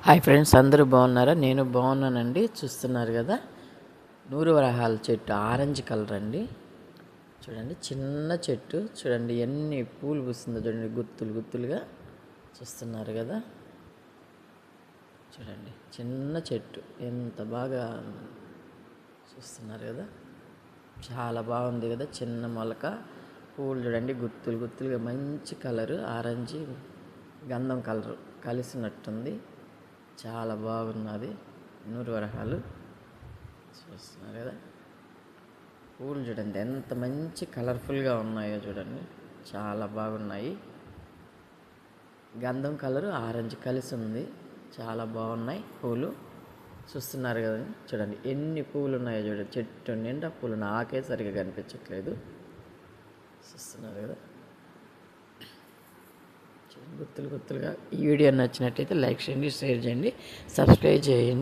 Hi friends, అందరూ బాగున్నారా? నేను బాగున్నానండి. చూస్తున్నారు కదా, నూరు వరహాల చెట్టు ఆరెంజ్ కలర్ అండి. చూడండి, చిన్న చెట్టు చూడండి, ఎన్ని పూలు పూస్తుందో చూడండి, గుత్తులు గుత్తులుగా. చూస్తున్నారు కదా, చూడండి చిన్న చెట్టు ఎంత బాగా చూస్తున్నారు కదా, చాలా బాగుంది కదా. చిన్న మొలక పూలు చూడండి, గుత్తులు గుత్తులుగా మంచి కలరు, ఆరెంజ్ గంధం కలరు కలిసినట్టుంది. చాలా బాగున్నది నూరు వరహాలు. చూస్తున్నారు కదా, పూలు చూడండి ఎంత మంచి కలర్ఫుల్గా ఉన్నాయో చూడండి, చాలా బాగున్నాయి. గంధం కలరు ఆరెంజ్ కలిసి ఉంది, చాలా బాగున్నాయి పూలు. చూస్తున్నారు కదా, చూడండి ఎన్ని పూలు ఉన్నాయో చూడండి, చెట్టు నిండా పూలు. నాకే సరిగా కనిపించట్లేదు. చూస్తున్నారు కదా, గుత్తులు గుత్తులుగా. ఈ వీడియో నచ్చినట్టయితే లైక్ చేయండి, షేర్ చేయండి, సబ్స్క్రైబ్ చేయండి.